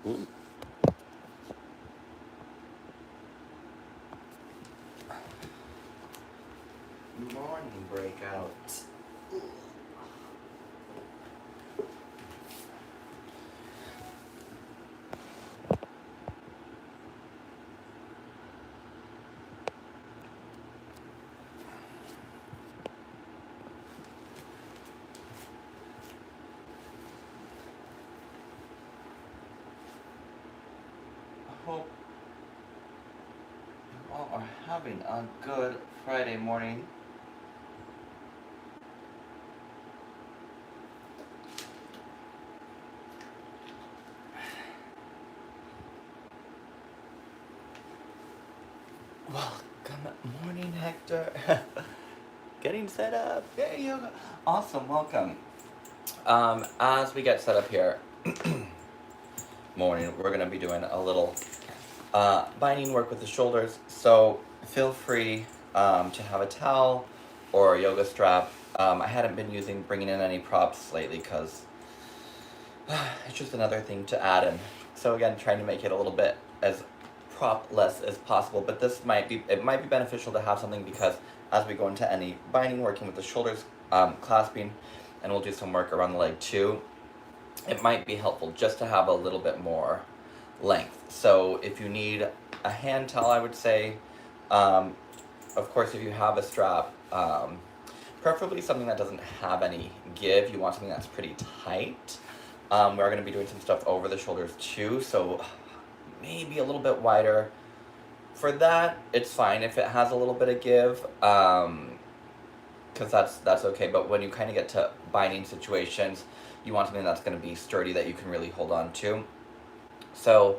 Ooh. Morning breakout. I hope you all are having a good Friday morning. Welcome, morning, Hector. Getting set up. There you go. Awesome, welcome. As we get set up here, morning, we're gonna be doing a little binding work with the shoulders. So feel free to have a towel or a yoga strap. I hadn't been bringing in any props lately because it's just another thing to add in. So again, trying to make it a little bit as prop-less as possible, but it might be beneficial to have something because as we go into any binding, working with the shoulders, clasping, and we'll do some work around the leg too, it might be helpful just to have a little bit more length. So if you need a hand towel, I would say, of course, if you have a strap, preferably something that doesn't have any give. You want something that's pretty tight. We're going to be doing some stuff over the shoulders too, so maybe a little bit wider. For that, it's fine if it has a little bit of give, because that's okay. But when you kind of get to binding situations, you want something that's going to be sturdy that you can really hold on to. So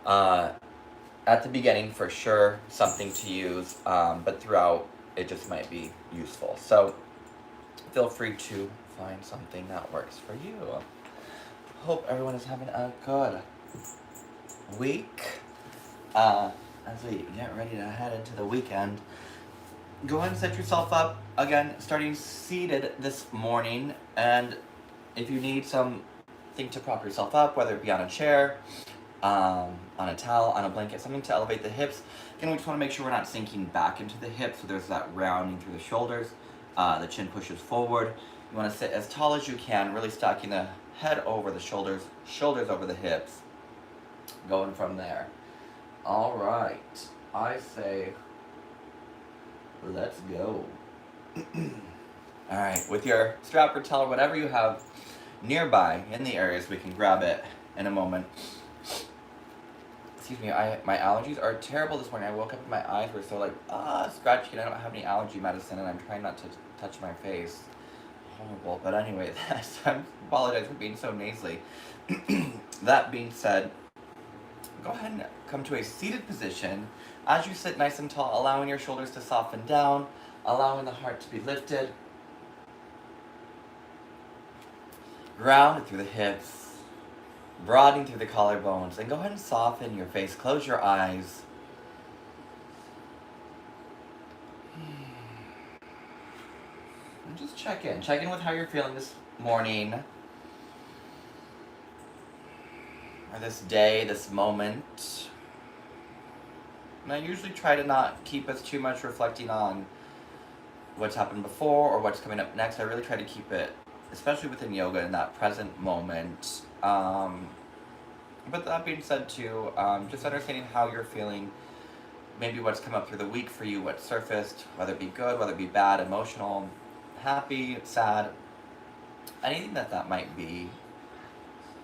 at the beginning, for sure, something to use, but throughout, it just might be useful. So feel free to find something that works for you. Hope everyone is having a good week. As we get ready to head into the weekend, go ahead and set yourself up. Again, starting seated this morning, and if you need something to prop yourself up, whether it be on a chair, on a towel, on a blanket, something to elevate the hips. Again, we just want to make sure we're not sinking back into the hips, so there's that rounding through the shoulders. The chin pushes forward. You want to sit as tall as you can, really stacking the head over the shoulders, shoulders over the hips, going from there. All right, I say, let's go. All right, with your strap or towel, whatever you have nearby in the areas, we can grab it in a moment. Excuse me, my allergies are terrible this morning. I woke up and my eyes were so like, scratchy, and I don't have any allergy medicine, and I'm trying not to touch my face. Horrible, but anyway, I apologize for being so nasally. That being said, go ahead and come to a seated position. As you sit nice and tall, allowing your shoulders to soften down, allowing the heart to be lifted. Grounded through the hips, broadening through the collarbones, and go ahead and soften your face. Close your eyes. And just check in. Check in with how you're feeling this morning, or this day, this moment. And I usually try to not keep us too much reflecting on what's happened before or what's coming up next. I really try to keep it, especially within yoga, in that present moment. But that being said too, just understanding how you're feeling, maybe what's come up through the week for you, what surfaced, whether it be good, whether it be bad, emotional, happy, sad, anything that might be.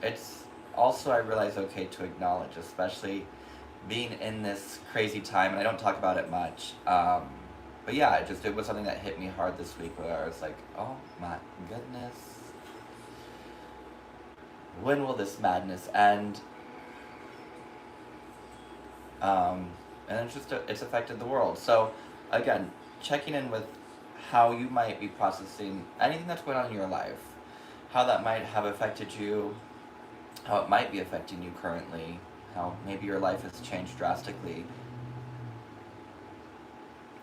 It's also, I realize, okay to acknowledge, especially being in this crazy time, and I don't talk about it much. But yeah, it was something that hit me hard this week, where I was like, oh my goodness, when will this madness end? And it's affected the world. So again, checking in with how you might be processing anything that's going on in your life, how that might have affected you, how it might be affecting you currently, how maybe your life has changed drastically.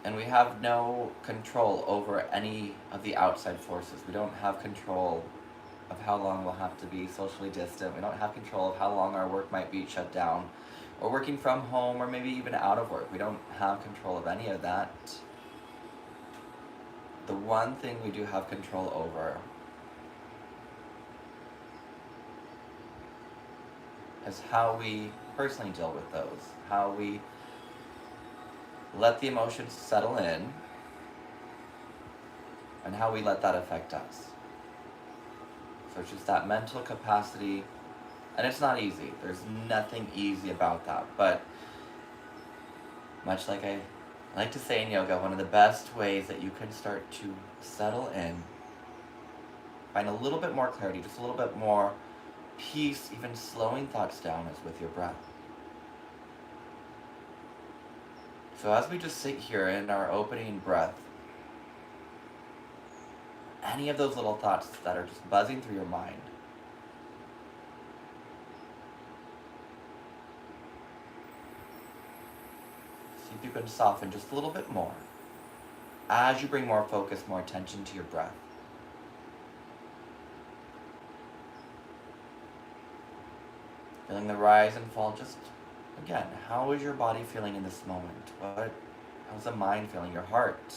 And we have no control over any of the outside forces. We don't have control of how long we'll have to be socially distant. We don't have control of how long our work might be shut down, or working from home, or maybe even out of work. We don't have control of any of that. The one thing we do have control over is how we personally deal with those, how we let the emotions settle in, and how we let that affect us. So it's just that mental capacity, and it's not easy. There's nothing easy about that, but much like I like to say in yoga, one of the best ways that you can start to settle in, find a little bit more clarity, just a little bit more peace, even slowing thoughts down, is with your breath. So as we just sit here in our opening breath, any of those little thoughts that are just buzzing through your mind, see if you can soften just a little bit more as you bring more focus, more attention to your breath. Feeling the rise and fall. Just again, how is your body feeling in this moment? How's the mind feeling, your heart?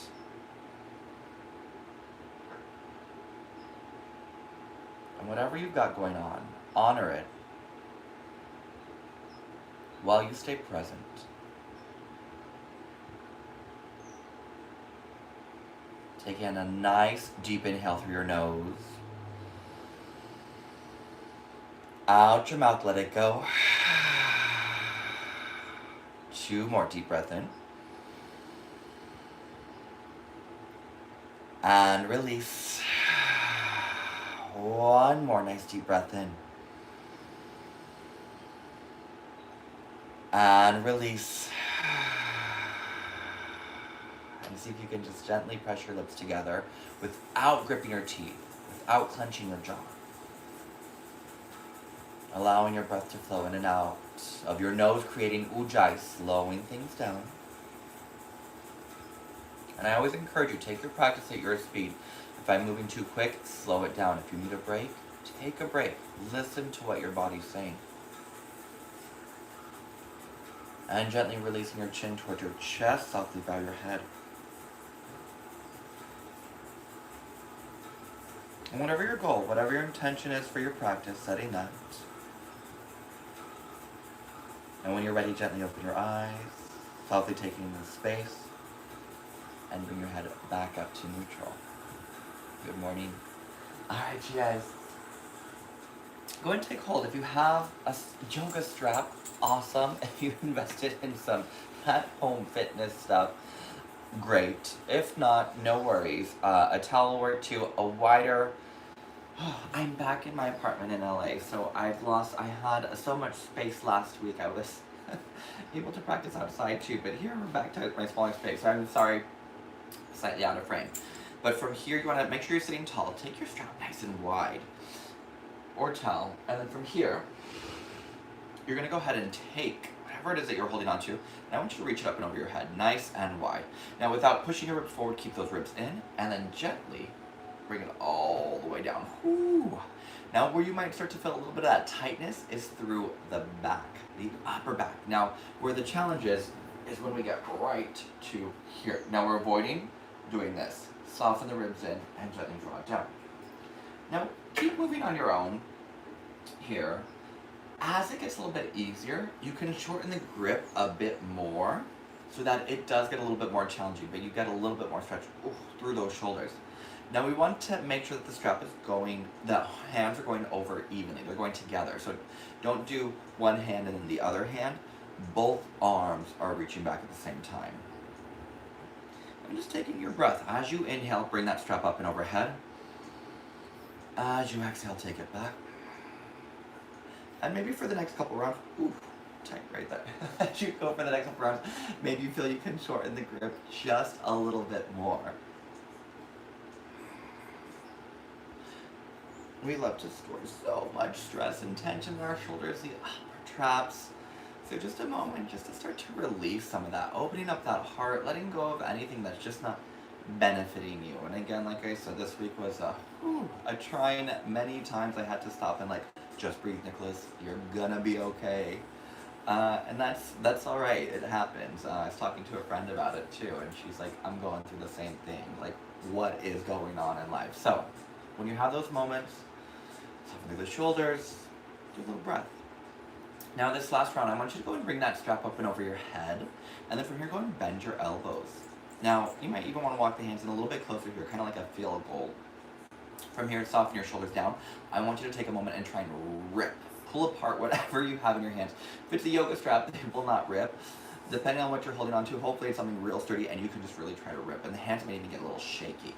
And whatever you've got going on, honor it while you stay present. Take in a nice deep inhale through your nose. Out your mouth, let it go. 2 more deep breath in. And release. 1 more nice deep breath in. And release. And see if you can just gently press your lips together without gripping your teeth, without clenching your jaw. Allowing your breath to flow in and out of your nose, creating ujjayi, slowing things down. And I always encourage you, take your practice at your speed. If I'm moving too quick, slow it down. If you need a break, take a break. Listen to what your body's saying. And gently releasing your chin towards your chest, softly bow your head. And whatever your goal, whatever your intention is for your practice, setting that. And when you're ready, gently open your eyes, softly taking in the space, and bring your head back up to neutral. Good morning. Alright, you guys. Go ahead and take hold. If you have a yoga strap, awesome. If you invested in some at-home fitness stuff, great. If not, no worries. A towel or two, a wider... I'm back in my apartment in LA, so I had so much space last week. I was able to practice outside too, but here we're back to my smaller space. So I'm sorry, slightly out of frame. But from here, you want to make sure you're sitting tall. Take your strap nice and wide, or towel, and then from here, you're going to go ahead and take whatever it is that you're holding on to, and I want you to reach it up and over your head, nice and wide. Now, without pushing your ribs forward, keep those ribs in, and then gently bring it all the way down. Whoo. Now, where you might start to feel a little bit of that tightness is through the back, the upper back. Now, where the challenge is when we get right to here. Now, we're avoiding doing this. Soften the ribs in and gently draw it down. Now, keep moving on your own here. As it gets a little bit easier, you can shorten the grip a bit more so that it does get a little bit more challenging, but you get a little bit more stretch through those shoulders. Now we want to make sure that the strap is going, the hands are going over evenly, they're going together. So don't do one hand and then the other hand. Both arms are reaching back at the same time. And just taking your breath. As you inhale, bring that strap up and overhead. As you exhale, take it back. And maybe for the next couple rounds, tight right there. As you go for the next couple rounds, maybe you feel you can shorten the grip just a little bit more. We love to store so much stress and tension in our shoulders, the upper traps. So just a moment, just to start to release some of that, opening up that heart, letting go of anything that's just not benefiting you. And again, like I said, this week was a trying. Many times I had to stop and like, just breathe, Nicholas. You're gonna be okay. And that's all right. It happens. I was talking to a friend about it too, and she's like, "I'm going through the same thing. Like, what is going on in life?" So, when you have those moments, soften through the shoulders, do a little breath. Now, this last round, I want you to go and bring that strap up and over your head, and then from here, go and bend your elbows. Now, you might even want to walk the hands in a little bit closer here, kind of like a field goal. From here, soften your shoulders down. I want you to take a moment and try and rip. Pull apart whatever you have in your hands. If it's a yoga strap, it will not rip. Depending on what you're holding on to, hopefully it's something real sturdy and you can just really try to rip. And the hands may even get a little shaky.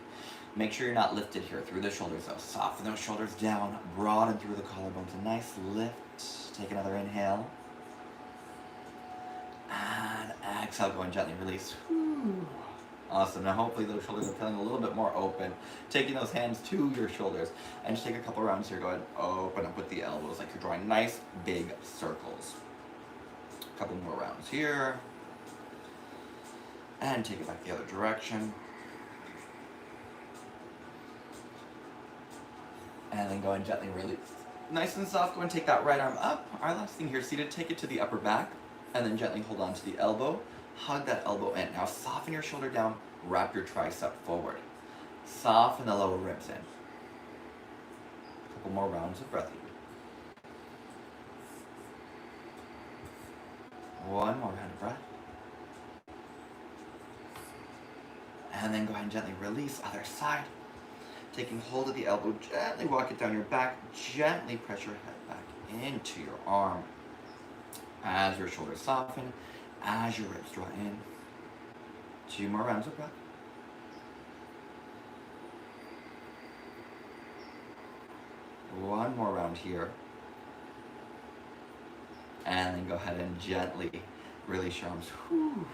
Make sure you're not lifted here through the shoulders though. Soften those shoulders down, broaden through the collarbones. A nice lift. Take another inhale. And exhale, go and gently release. Whew. Awesome. Now hopefully those shoulders are feeling a little bit more open. Taking those hands to your shoulders. And just take a couple rounds here. Go ahead and open up with the elbows like you're drawing nice big circles. A couple more rounds here. And take it back the other direction. And then go and gently release. Nice and soft. Go and take that right arm up. Our last thing here, seated, take it to the upper back. And then gently hold on to the elbow. Hug that elbow in. Now soften your shoulder down, wrap your tricep forward. Soften the lower ribs in. A couple more rounds of breath here. One more round of breath. And then go ahead and gently release, other side. Taking hold of the elbow, gently walk it down your back, gently press your head back into your arm. As your shoulders soften, as your ribs draw in. 2 more rounds of breath. One more round here. And then go ahead and gently release your arms. Whew.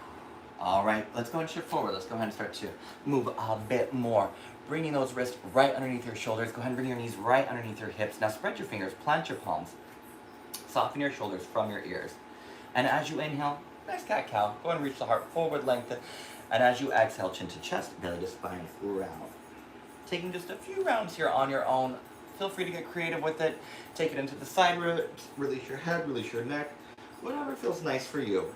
All right, let's go and shift forward. Let's go ahead and start to move a bit more. Bringing those wrists right underneath your shoulders. Go ahead and bring your knees right underneath your hips. Now spread your fingers, plant your palms. Soften your shoulders from your ears. And as you inhale, nice cat-cow. Go ahead and reach the heart forward, lengthen. And as you exhale, chin to chest, belly to spine, round. Taking just a few rounds here on your own. Feel free to get creative with it. Take it into the side ribs. Release your head, release your neck. Whatever feels nice for you.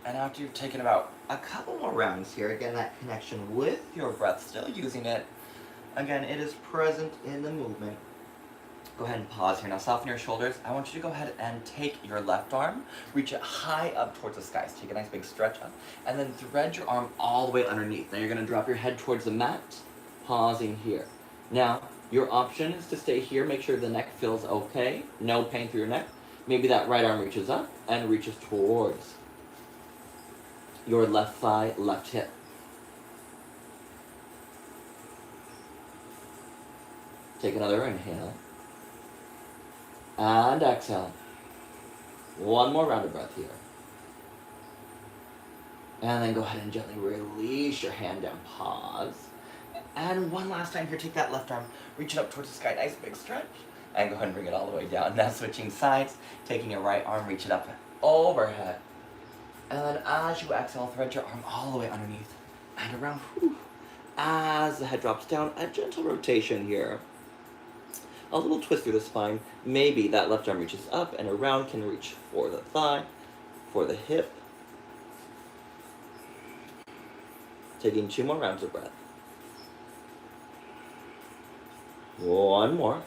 And after you've taken about a couple more rounds here, again, that connection with your breath, still using it. Again, it is present in the movement. Go ahead and pause here. Now soften your shoulders. I want you to go ahead and take your left arm, reach it high up towards the skies. Take a nice big stretch up, and then thread your arm all the way underneath. Now you're gonna drop your head towards the mat, pausing here. Now, your option is to stay here, make sure the neck feels okay, no pain through your neck. Maybe that right arm reaches up and reaches towards your left thigh, left hip. Take another inhale. And exhale. One more round of breath here. And then go ahead and gently release your hand down. Pause. And one last time here, take that left arm, reach it up towards the sky, nice big stretch. And go ahead and bring it all the way down. Now switching sides, taking your right arm, reach it up overhead. And then as you exhale, thread your arm all the way underneath and around. Whew. As the head drops down, a gentle rotation here. A little twist through the spine. Maybe that left arm reaches up and around, can reach for the thigh, for the hip. Taking 2 more rounds of breath. One more.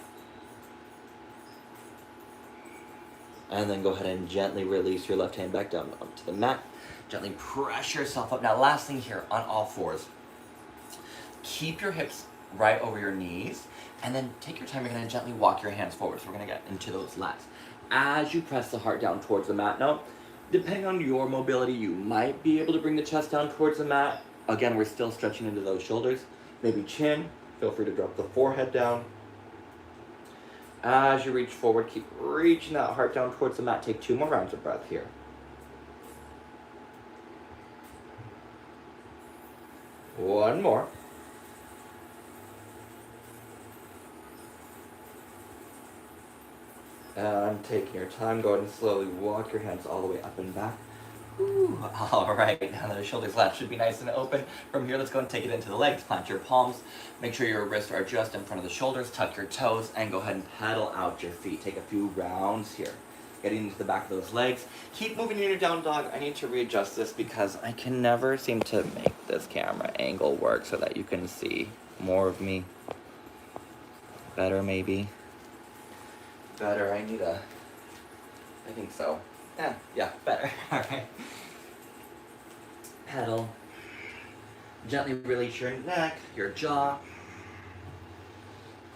And then go ahead and gently release your left hand back down onto the mat. Gently press yourself up. Now last thing here, on all fours. Keep your hips right over your knees. And then take your time, you're going to gently walk your hands forward. So we're going to get into those lats. As you press the heart down towards the mat. Now, depending on your mobility, you might be able to bring the chest down towards the mat. Again, we're still stretching into those shoulders. Maybe chin. Feel free to drop the forehead down. As you reach forward, keep reaching that heart down towards the mat. Take 2 more rounds of breath here. One more. And taking your time, go ahead and slowly walk your hands all the way up and back. Ooh, all right, now that the shoulders flat should be nice and open. From here, let's go and take it into the legs. Plant your palms. Make sure your wrists are just in front of the shoulders. Tuck your toes and go ahead and pedal out your feet. Take a few rounds here. Getting into the back of those legs. Keep moving in your down dog. I need to readjust this because I can never seem to make this camera angle work so that you can see more of me. Better, maybe. Better, I think so. Yeah, better. All right. Pedal. Gently release your neck, your jaw.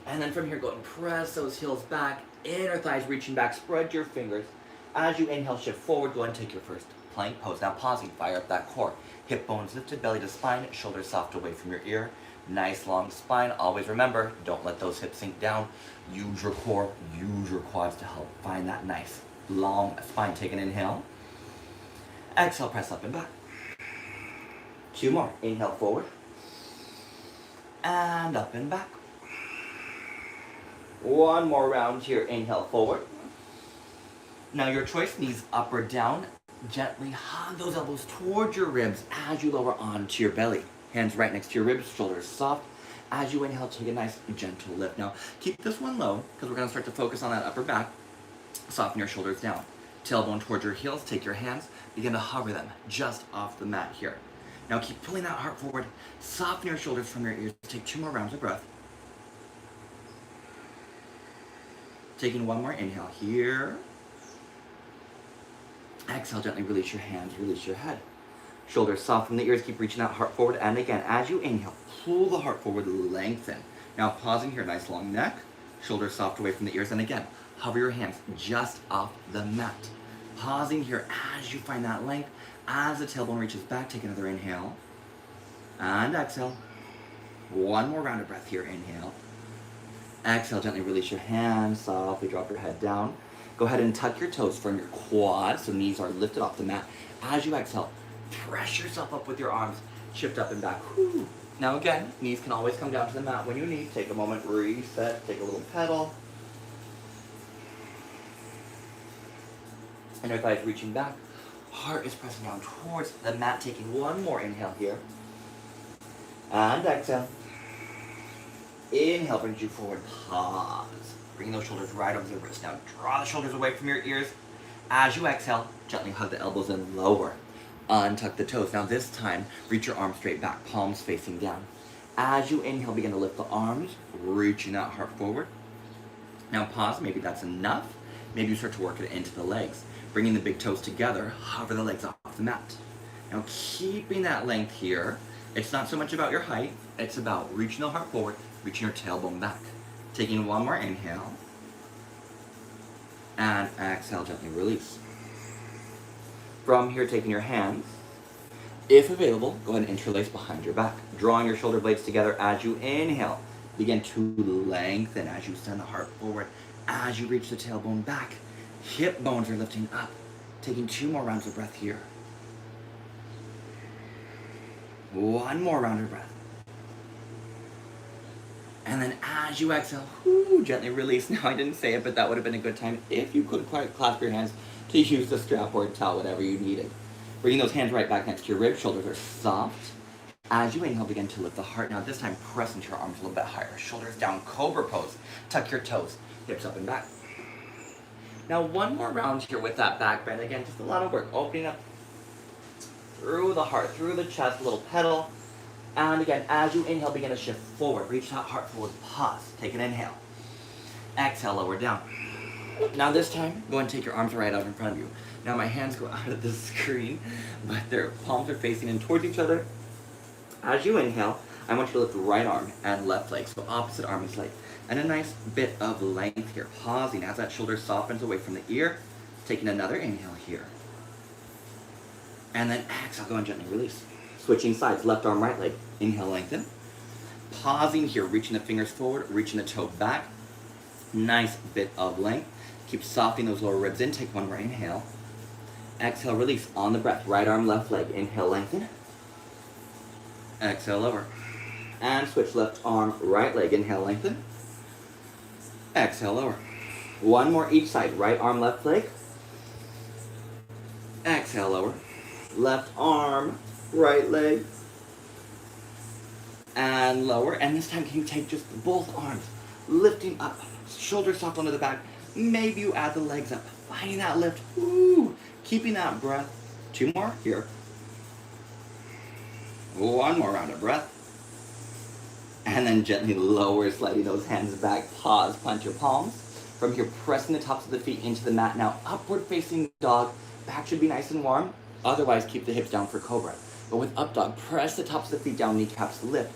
And then from here, go and press those heels back. Inner thighs reaching back. Spread your fingers. As you inhale, shift forward. Go and take your first plank pose. Now pausing, fire up that core. Hip bones lifted, belly to spine. Shoulders soft away from your ear. Nice long spine. Always remember, don't let those hips sink down. Use your core, use your quads to help find that nice long spine. Take an inhale. Exhale, press up and back. 2 more. Inhale forward. And up and back. 1 more round here. Inhale forward. Now your choice, knees up or down. Gently hug those elbows towards your ribs as you lower onto your belly. Hands right next to your ribs, shoulders soft. As you inhale, take a nice gentle lift. Now, keep this one low, because we're going to start to focus on that upper back. Soften your shoulders down. Tailbone towards your heels, take your hands, begin to hover them just off the mat here. Now keep pulling that heart forward. Soften your shoulders from your ears. Take 2 more rounds of breath. Taking 1 more inhale here. Exhale, gently release your hands, release your head. Shoulders soft from the ears, keep reaching that heart forward. And again, as you inhale, pull the heart forward, lengthen. Now pausing here, nice long neck. Shoulders soft away from the ears. And again, hover your hands just off the mat. Pausing here as you find that length. As the tailbone reaches back, take another inhale. And exhale. 1 more round of breath here, inhale. Exhale, gently release your hands, softly drop your head down. Go ahead and tuck your toes from your quads, so knees are lifted off the mat. As you exhale, press yourself up with your arms, shift up and back. Whew. Now again, knees can always come down to the mat when you need. Take a moment, reset, take a little pedal. Inner thighs reaching back. Heart is pressing down towards the mat, taking 1 more inhale here. And exhale. Inhale brings you forward, pause. Bring those shoulders right over the wrist. Now draw the shoulders away from your ears. As you exhale, gently hug the elbows and lower. Untuck the toes. Now this time, reach your arms straight back, palms facing down. As you inhale, begin to lift the arms, reaching that heart forward. Now pause, maybe that's enough. Maybe you start to work it into the legs. Bringing the big toes together, hover the legs off the mat. Now keeping that length here, it's not so much about your height, it's about reaching the heart forward, reaching your tailbone back. Taking 1 more inhale. And exhale, gently release. From here, taking your hands, if available, go ahead and interlace behind your back. Drawing your shoulder blades together as you inhale. Begin to lengthen as you send the heart forward. As you reach the tailbone back, hip bones are lifting up. Taking 2 more rounds of breath here. 1 more round of breath. And then as you exhale, gently release. Now I didn't say it, but that would have been a good time if you could clasp your hands to use the strap or towel, whatever you needed. Bringing those hands right back next to your ribs, shoulders are soft. As you inhale, begin to lift the heart. Now this time, press into your arms a little bit higher. Shoulders down, cobra pose. Tuck your toes, hips up and back. Now 1 more round here with that back bend. Again, just a lot of work. Opening up through the heart, through the chest, a little pedal. And again, as you inhale, begin to shift forward. Reach that heart forward, pause. Take an inhale. Exhale, lower down. Now this time, go and take your arms right out in front of you. Now my hands go out of the screen, but their palms are facing in towards each other. As you inhale, I want you to lift the right arm and left leg, so opposite arm is length. And a nice bit of length here. Pausing as that shoulder softens away from the ear. Taking another inhale here. And then exhale, go and gently release. Switching sides, left arm, right leg. Inhale, lengthen. Pausing here, reaching the fingers forward, reaching the toe back. Nice bit of length. Keep softening those lower ribs in. Take 1 more inhale. Exhale, release on the breath. Right arm, left leg. Inhale, lengthen. Exhale, lower. And switch left arm, right leg. Inhale, lengthen. Exhale, lower. One more each side. Right arm, left leg. Exhale, lower. Left arm, right leg. And lower. And this time, can you take just both arms, lifting up, shoulders soft onto the back. Maybe you add the legs up, finding that lift. Woo! Keeping that breath. 2 more here. 1 more round of breath. And then gently lower, sliding those hands back. Pause, plant your palms. From here, pressing the tops of the feet into the mat. Now, upward facing dog. Back should be nice and warm. Otherwise, keep the hips down for cobra. But with up dog, press the tops of the feet down, kneecaps lift.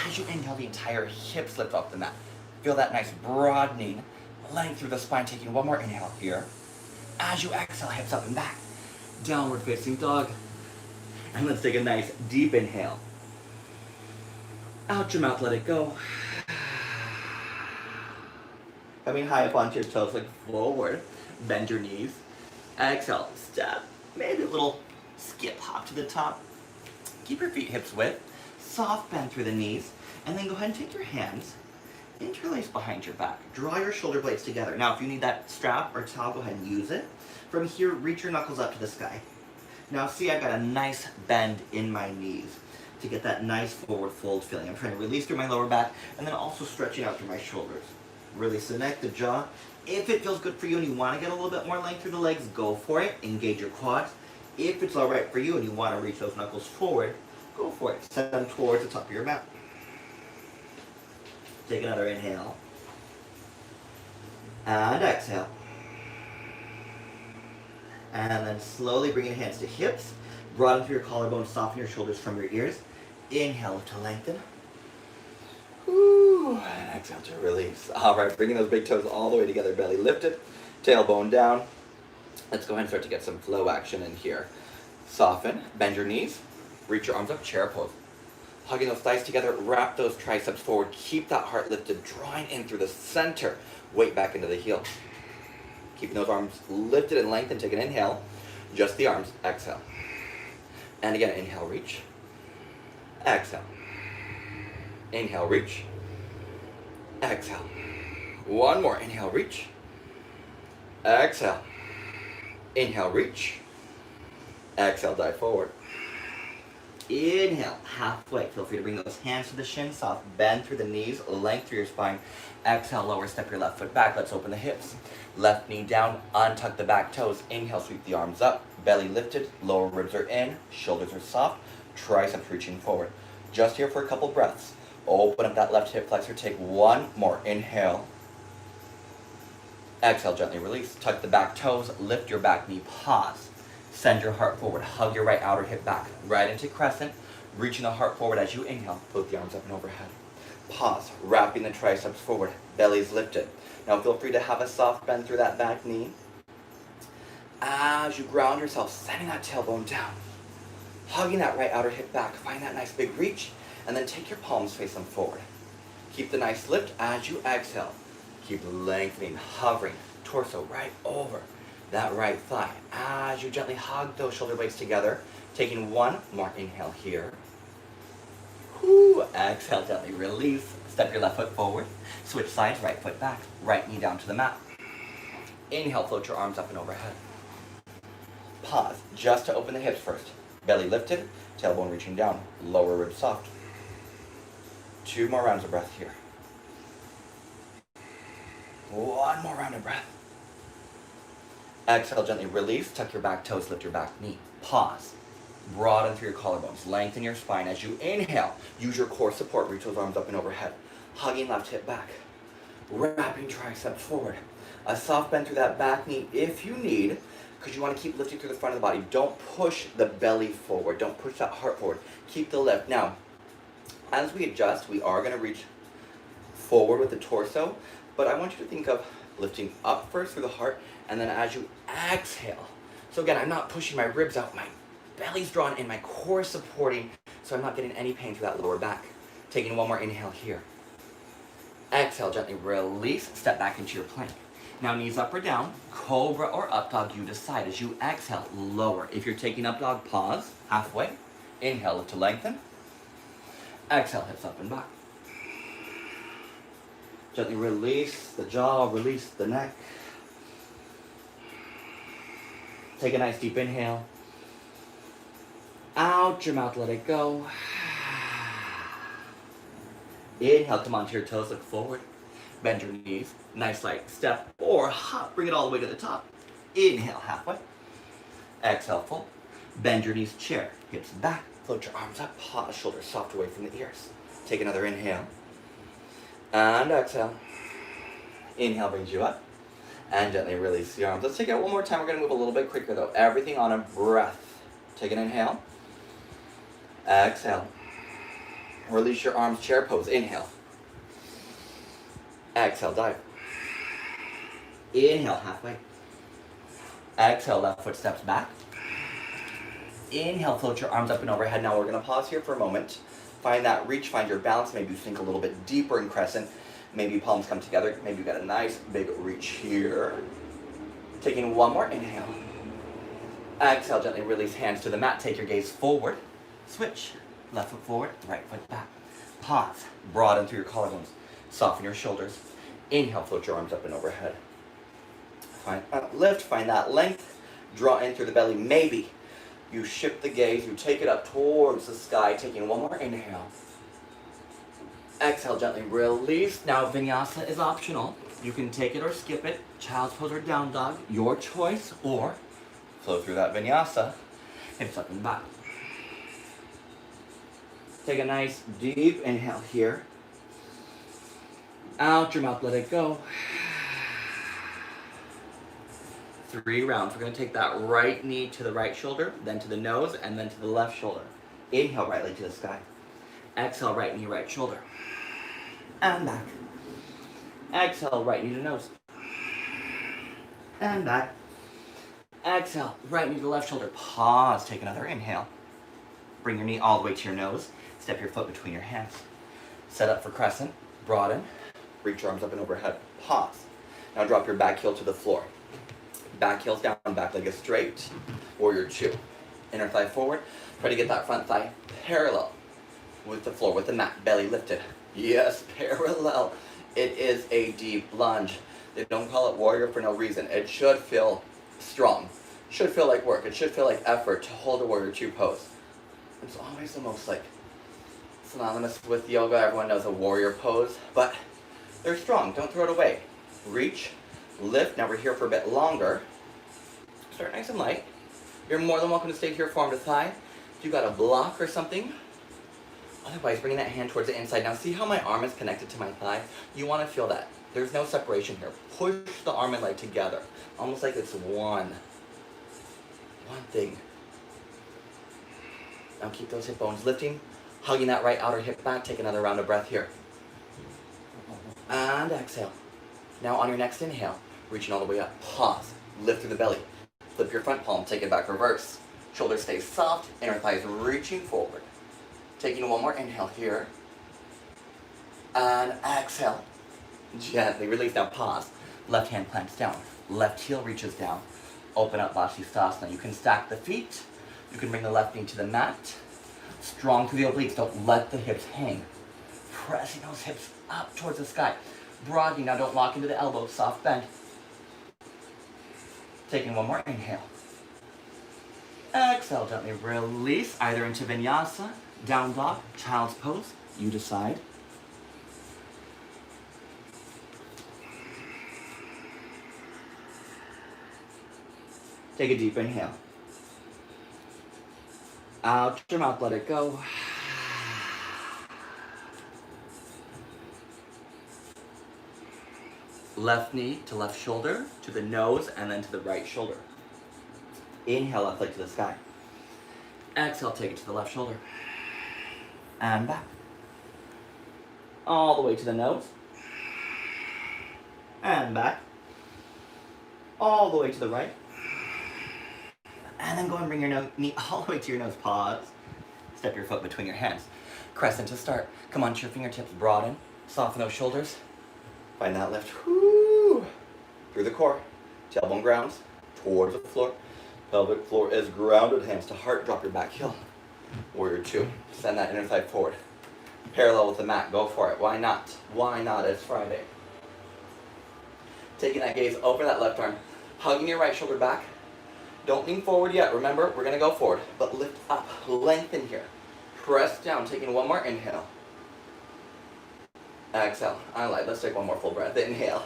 As you inhale, the entire hips lift off the mat. Feel that nice broadening length through the spine. Taking 1 more inhale here. As you exhale, hips up and back. Downward facing dog. And let's take a nice deep inhale. Out your mouth, let it go. Coming high up onto your toes, look forward. Bend your knees. Exhale, step. Maybe a little skip hop to the top. Keep your feet hips width. Soft bend through the knees. And then go ahead and take your hands, interlace behind your back. Draw your shoulder blades together. Now, if you need that strap or towel, go ahead and use it. From here, reach your knuckles up to the sky. Now, see, I've got a nice bend in my knees to get that nice forward fold feeling. I'm trying to release through my lower back and then also stretching out through my shoulders. Release the neck, the jaw. If it feels good for you and you want to get a little bit more length through the legs, go for it. Engage your quads. If it's all right for you and you want to reach those knuckles forward, go for it. Send them towards the top of your mat. Take another inhale. And exhale. And then slowly bring your hands to hips. Broaden through your collarbone, soften your shoulders from your ears. Inhale to lengthen. Woo. And exhale to release. All right, bringing those big toes all the way together, belly lifted, tailbone down. Let's go ahead and start to get some flow action in here. Soften, bend your knees, reach your arms up, chair pose. Hugging those thighs together, wrap those triceps forward, keep that heart lifted, drawing in through the center, weight back into the heel. Keeping those arms lifted and lengthened, take an inhale, just the arms, exhale. And again, inhale, reach, exhale. Inhale, reach, exhale. 1 more, inhale, reach, exhale. Inhale, reach, exhale, dive forward. Inhale, halfway. Feel free to bring those hands to the shin, soft bend through the knees, length through your spine. Exhale, lower, step your left foot back. Let's open the hips. Left knee down, untuck the back toes. Inhale, sweep the arms up, belly lifted, lower ribs are in, shoulders are soft, triceps reaching forward. Just here for a couple breaths. Open up that left hip flexor, take 1 more. Inhale. Exhale, gently release. Tuck the back toes, lift your back knee, pause. Send your heart forward, hug your right outer hip back, right into crescent, reaching the heart forward as you inhale, both the arms up and overhead. Pause, wrapping the triceps forward, belly's lifted. Now feel free to have a soft bend through that back knee. As you ground yourself, sending that tailbone down, hugging that right outer hip back, find that nice big reach, and then take your palms, face them forward. Keep the nice lift as you exhale. Keep lengthening, hovering, torso right over that right thigh. As you gently hug those shoulder blades together, taking 1 more inhale here. Whoo, exhale, gently release. Step your left foot forward. Switch sides, right foot back. Right knee down to the mat. Inhale, float your arms up and overhead. Pause, just to open the hips first. Belly lifted, tailbone reaching down. Lower ribs soft. 2 more rounds of breath here. 1 more round of breath. Exhale, gently release. Tuck your back toes, lift your back knee. Pause. Broaden through your collarbones. Lengthen your spine as you inhale. Use your core support. Reach those arms up and overhead. Hugging left hip back. Wrapping triceps forward. A soft bend through that back knee if you need, because you want to keep lifting through the front of the body. Don't push the belly forward. Don't push that heart forward. Keep the lift. Now, as we adjust, we are going to reach forward with the torso, but I want you to think of lifting up first through the heart, and then as you exhale. So again, I'm not pushing my ribs out. My belly's drawn in, my core supporting, so I'm not getting any pain through that lower back. Taking 1 more inhale here. Exhale, gently release, step back into your plank. Now knees up or down, cobra or up dog, you decide. As you exhale, lower. If you're taking up dog, pause, halfway. Inhale, lift to lengthen. Exhale, hips up and back. Gently release the jaw, release the neck. Take a nice deep inhale. Out your mouth, let it go. Inhale, come onto your toes, look forward. Bend your knees. Nice light step or hop. Bring it all the way to the top. Inhale, halfway. Exhale, full. Bend your knees, chair. Hips back. Float your arms up. Pause, shoulders soft away from the ears. Take another inhale. And exhale. Inhale brings you up. And gently release the arms. Let's take it out one more time. We're going to move a little bit quicker though. Everything on a breath. Take an inhale. Exhale. Release your arms, chair pose. Inhale. Exhale, dive. Inhale, halfway. Exhale, left foot steps back. Inhale, float your arms up and overhead. Now we're going to pause here for a moment. Find that reach, find your balance. Maybe sink a little bit deeper in crescent. Maybe palms come together. Maybe you got a nice big reach here. Taking one more inhale. Exhale, gently release hands to the mat. Take your gaze forward. Switch. Left foot forward, right foot back. Pause. Broaden through your collarbones. Soften your shoulders. Inhale, float your arms up and overhead. Find lift, find that length. Draw in through the belly. Maybe you shift the gaze, you take it up towards the sky, taking one more inhale. Exhale, gently release. Now vinyasa is optional. You can take it or skip it. Child's pose or down dog, your choice, or flow through that vinyasa. Hips up and back. Take a nice deep inhale here. Out your mouth, let it go. 3 rounds. We're going to take that right knee to the right shoulder, then to the nose, and then to the left shoulder. Inhale, right leg to the sky. Exhale, right knee, right shoulder. And back. Exhale, right knee to nose. And back. Exhale, right knee to left shoulder. Pause. Take another inhale. Bring your knee all the way to your nose. Step your foot between your hands. Set up for crescent. Broaden. Reach your arms up and overhead. Pause. Now drop your back heel to the floor. Back heel's down, back leg is straight. Warrior 2. Inner thigh forward. Try to get that front thigh parallel with the floor, with the mat. Belly lifted. Yes, parallel. It is a deep lunge. They don't call it warrior for no reason. It should feel strong. It should feel like work. It should feel like effort to hold a warrior 2 pose. It's always the most synonymous with yoga. Everyone knows a warrior pose, but they're strong. Don't throw it away. Reach, lift. Now we're here for a bit longer. Start nice and light. You're more than welcome to stay here, form to thigh. If you got a block or something, otherwise bringing that hand towards the inside. Now see how my arm is connected to my thigh? You want to feel that. There's no separation here. Push the arm and leg together, almost like it's one thing. Now keep those hip bones lifting, hugging that right outer hip back. Take another round of breath here. And exhale. Now on your next inhale, reaching all the way up. Pause. Lift through the belly. Flip your front palm. Take it back reverse. Shoulders stay soft. Inner thighs reaching forward. Taking one more inhale here. And exhale. Gently release. Now pause. Left hand plants down. Left heel reaches down. Open up BreakoutStudiosTucson. You can stack the feet. You can bring the left knee to the mat. Strong through the obliques. Don't let the hips hang. Pressing those hips up towards the sky. Broadening. Now don't lock into the elbows. Soft bend. Taking one more inhale. Exhale. Gently release. Either into vinyasa, down dog, child's pose. You decide. Take a deep inhale. Out your mouth, let it go. Left knee to left shoulder, to the nose, and then to the right shoulder. Inhale, left leg to the sky. Exhale, take it to the left shoulder. And back. All the way to the nose. And back. All the way to the right. And then go and bring your knee all the way to your nose. Pause. Step your foot between your hands. Crescent to start. Come onto your fingertips. Broaden. Soften those shoulders. Find that lift. Whoo. Through the core. Tailbone grounds. Towards the floor. Pelvic floor is grounded. Hands to heart. Drop your back heel. Warrior 2. Send that inner thigh forward. Parallel with the mat. Go for it. Why not? Why not? It's Friday. Taking that gaze over that left arm. Hugging your right shoulder back. Don't lean forward yet. Remember, we're gonna go forward, but lift up, lengthen here. Press down, taking one more inhale. Exhale, I lied. Let's take one more full breath. Inhale.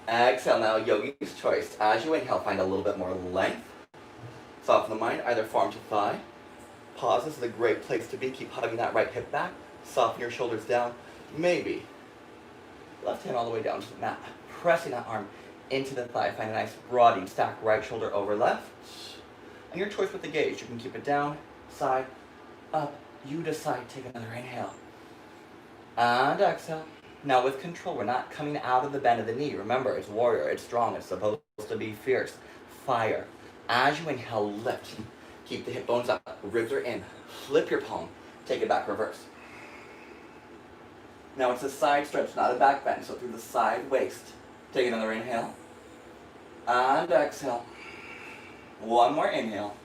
Exhale, now yogi's choice. As you inhale, find a little bit more length. Soften the mind, either forearm to thigh. Pause, this is a great place to be. Keep hugging that right hip back. Soften your shoulders down. Maybe left hand all the way down to the mat. Pressing that arm into the thigh. Find a nice broadening stack, right shoulder over left. And your choice with the gaze. You can keep it down, side, up. You decide. Take another inhale. And exhale. Now with control, we're not coming out of the bend of the knee. Remember, it's warrior, it's strong, it's supposed to be fierce. Fire. As you inhale, lift. Keep the hip bones up, ribs are in. Flip your palm, take it back, reverse. Now it's a side stretch, not a back bend, so through the side waist. Take another inhale. And exhale. One more inhale.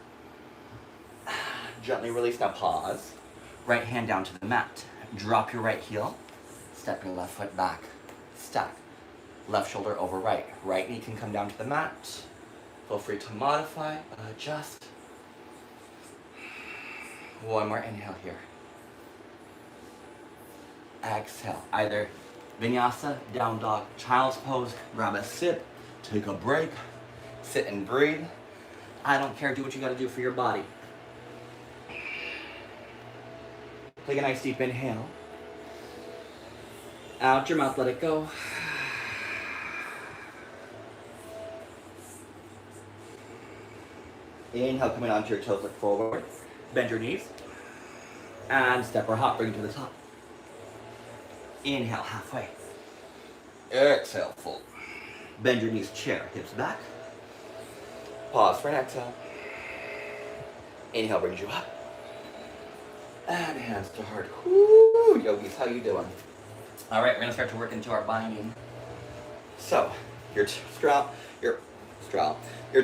Gently release, now pause. Right hand down to the mat. Drop your right heel. Step your left foot back. Stack. Left shoulder over right. Right knee can come down to the mat. Feel free to modify, adjust. One more inhale here. Exhale. Either vinyasa, down dog, child's pose, grab a sip, take a break, sit and breathe. I don't care, do what you gotta do for your body. Take a nice deep inhale. Out your mouth, let it go. Inhale, coming onto your toes, look forward. Bend your knees. And step or hop, bring it to the top. Inhale, halfway. Exhale, full. Bend your knees, chair, hips back. Pause for an exhale. Inhale brings you up. And hands to heart. Woo, yogis, how you doing? All right, we're gonna start to work into our binding. So, your strap, your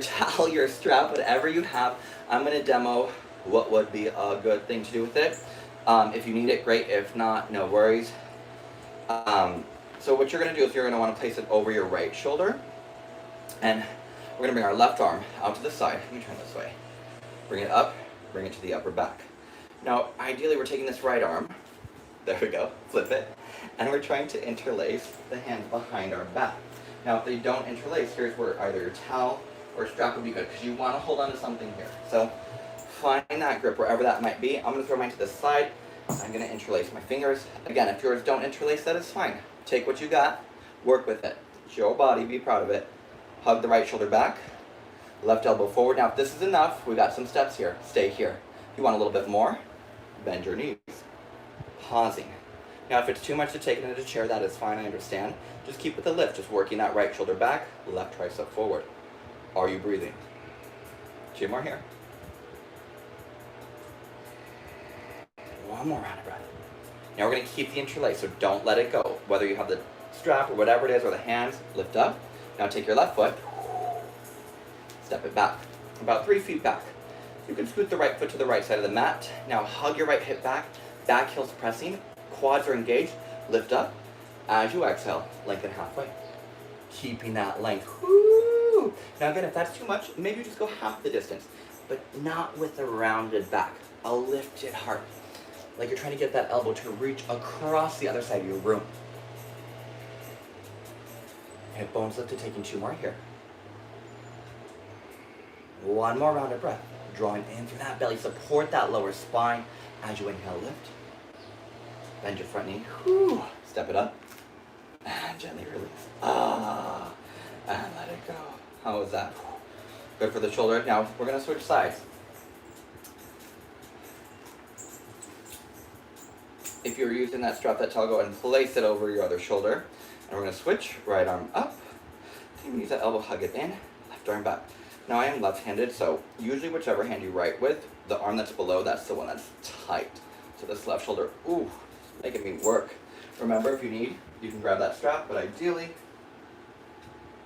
towel, your strap, whatever you have, I'm gonna demo what would be a good thing to do with it. If you need it, great. If not, no worries. So what you're gonna do is you're gonna wanna place it over your right shoulder. And we're gonna bring our left arm out to the side. Let me turn this way. Bring it up, bring it to the upper back. Now, ideally, we're taking this right arm. There we go, flip it. And we're trying to interlace the hands behind our back. Now, if they don't interlace, here's where either your towel or strap would be good, because you want to hold on to something here. So, find that grip wherever that might be. I'm going to throw mine to the side. I'm going to interlace my fingers. Again, if yours don't interlace, that is fine. Take what you got, work with it. It's your body, be proud of it. Hug the right shoulder back, left elbow forward. Now, if this is enough, we got some steps here. Stay here. If you want a little bit more, bend your knees. Pausing. Now, if it's too much to take it into the chair, that is fine, I understand. Just keep with the lift, just working that right shoulder back, left tricep forward. Are you breathing? 2 more here. One more round of breath. Now we're going to keep the interlace, so don't let it go. Whether you have the strap or whatever it is, or the hands, lift up. Now take your left foot, step it back, about 3 feet back. You can scoot the right foot to the right side of the mat. Now hug your right hip back heel's pressing, quads are engaged, lift up. As you exhale, lengthen halfway. Keeping that length. Woo! Now again, if that's too much, maybe you just go half the distance, but not with a rounded back, a lifted heart. Like you're trying to get that elbow to reach across the other side of your room. Hip bones lifted, taking 2 more here. 1 more round of breath. Drawing in through that belly, support that lower spine. As you inhale, lift. Bend your front knee. Whew. Step it up. And gently release. And let it go. How was that? Good for the shoulder. Now we're going to switch sides. If you're using that strap, that towel, go ahead and place it over your other shoulder. And we're going to switch. Right arm up. You can use that elbow, hug it in. Left arm back. Now I am left-handed, so usually whichever hand you write with, the arm that's below, that's the one that's tight. So this left shoulder, ooh, making me work. Remember, if you need, you can grab that strap, but ideally,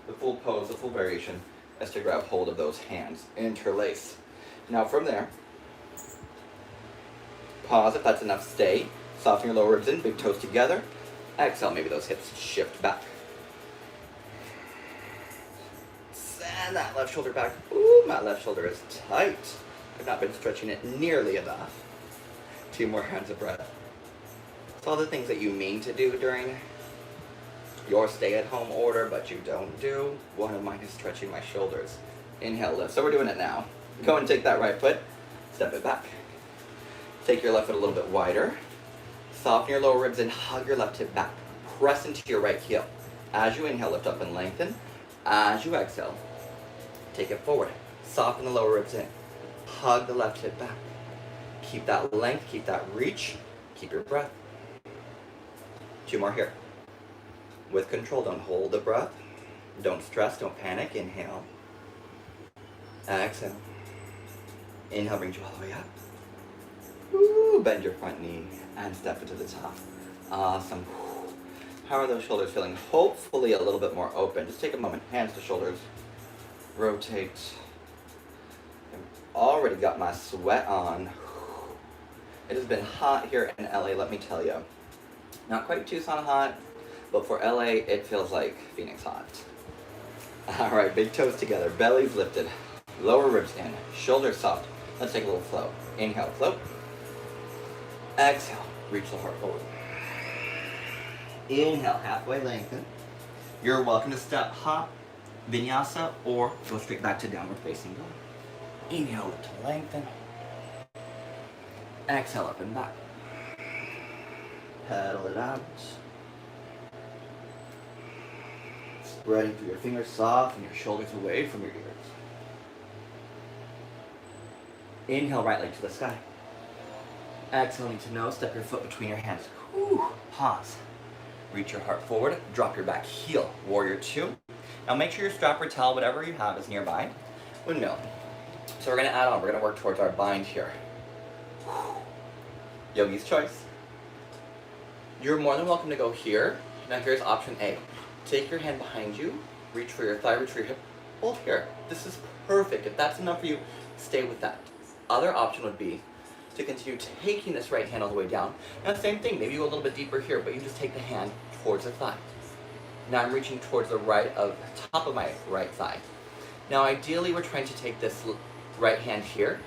the full pose, the full variation, is to grab hold of those hands. Interlace. Now from there, pause if that's enough, stay. Soften your lower ribs in, big toes together. Exhale, maybe those hips shift back. And that left shoulder back. Ooh, my left shoulder is tight. I've not been stretching it nearly enough. 2 more rounds of breath. It's all the things that you mean to do during your stay-at-home order, but you don't do. One of mine is stretching my shoulders. Inhale, lift. So we're doing it now. Go and take that right foot, step it back. Take your left foot a little bit wider. Soften your lower ribs and hug your left hip back. Press into your right heel. As you inhale, lift up and lengthen. As you exhale, take it forward. Soften the lower ribs in. Hug the left hip back. Keep that length, keep that reach. Keep your breath. 2 more here. With control, don't hold the breath. Don't stress, don't panic. Inhale. Exhale. Inhale brings you all the way up. Ooh, bend your front knee and step it to the top. Awesome. How are those shoulders feeling? Hopefully a little bit more open. Just take a moment. Hands to shoulders. Rotate. I've already got my sweat on. It has been hot here in LA, let me tell you. Not quite Tucson hot, but for LA, it feels like Phoenix hot. All right, big toes together, bellies lifted, lower ribs in, shoulders soft. Let's take a little flow. Inhale, float. Exhale, reach the heart forward. Inhale, halfway lengthen. You're welcome to step, hop, vinyasa, or go straight back to downward facing dog. Inhale, lift to lengthen. Exhale, up and back. Pedal it out. Spreading through your fingers, soften your shoulders away from your ears. Inhale, right leg to the sky. Exhaling to nose, step your foot between your hands. Whew. Pause. Reach your heart forward, drop your back heel, warrior 2. Now make sure your strap or towel, whatever you have, is nearby. Windmill. So we're gonna add on, we're gonna work towards our bind here. Yogi's choice. You're more than welcome to go here. Now here's option A. Take your hand behind you, reach for your thigh, reach for your hip, hold here. This is perfect. If that's enough for you, stay with that. Other option would be to continue taking this right hand all the way down. Now same thing, maybe you go a little bit deeper here, but you just take the hand towards the thigh. Now I'm reaching towards the top of my right thigh. Now ideally we're trying to take this right hand here.